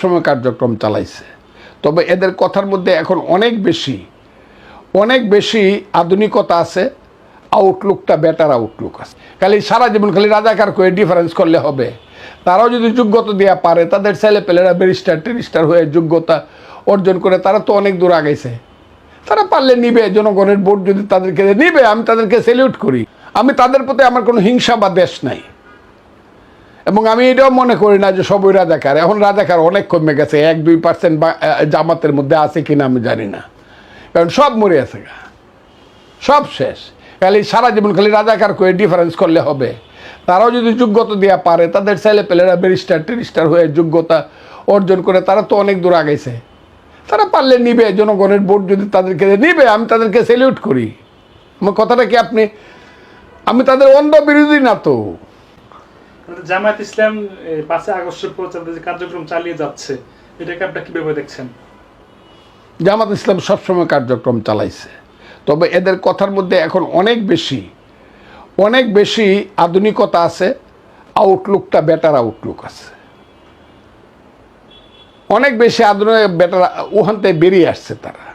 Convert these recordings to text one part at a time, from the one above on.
সবসময় কার্যক্রম চালাইছে, তবে এদের কথার মধ্যে এখন অনেক বেশি আধুনিকতা আছে, আউটলুকটা বেটার আউটলুক আছে। খালি সারা জীবন খালি রাজাকার করে ডিফারেন্স করলে হবে? তারাও যদি যোগ্যতা দেওয়া পারে, তাদের ছেলেপেলেরা ব্যারিস্টার টেরিস্টার হয়ে যোগ্যতা অর্জন করে, তারা তো অনেক দূর আগাইছে। তারা পারলে নিবে, জনগণের ভোট যদি তাদেরকে নিবে, আমি তাদেরকে স্যালিউট করি। আমি তাদের প্রতি আমার কোনো হিংসা বা দেশ নাই, এবং আমি এটাও মনে করি না যে সবই রাজাকার। এখন রাজাকার অনেক কমে গেছে, 1-2% জামাতের মধ্যে আছে কিনা আমি জানি না, কারণ সব মরে আছে, সব শেষ। খালি সারা জীবন খালি রাজাকার করে ডিফারেন্স করলে হবে? তারাও যদি যোগ্যতা দেওয়া পারে, তাদের ছেলেপেলেরা ব্যারিস্টার টেরিস্টার হয়ে যোগ্যতা অর্জন করে, তারা তো অনেক দূর আগাইছে। তারা পারলে নিবে, জনগণের ভোট যদি তাদেরকে নিবে, আমি তাদেরকে স্যালিউট করি। আমার কথাটা কি আমি তাদের অন্ধ বিরোধী না তো। জামায়াত ইসলাম 5 আগস্টের পর্যন্ত যে কার্যক্রম চালিয়ে যাচ্ছে, এটাকে আপনারা কিভাবে দেখছেন? জামাত ইসলাম সবসময় কার্যক্রম চালাইছে, তবে এদের কথার মধ্যে এখন অনেক বেশি আধুনিকতা আছে, আউটলুকটা বেটার আউটলুক আছে। অনেক বেশি আধুনিক বেটার ওখান থেকে বেরিয়ে আসছে তারা।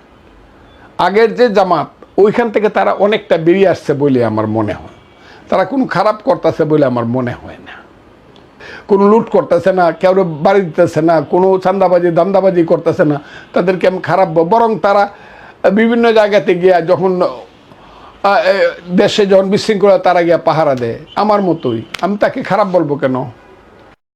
আগের যে জামাত, ওইখান থেকে তারা অনেকটা বেরিয়ে আসছে বলে আমার মনে হয়। তারা কোনো খারাপ করতেছে বলে আমার মনে হয় না, কোনো লুট করতেছে না, কেউ বাড়ি দিতেছে না, কোনো চান্দাবাজি দান্দাবাজি করতেছে না। তাদেরকে আমি খারাপ, বরং তারা বিভিন্ন জায়গাতে গিয়া যখন দেশে যখন বিশৃঙ্খলা, তারা গিয়া পাহারা দেয়। আমার মতোই, আমি তাকে খারাপ বলবো কেন?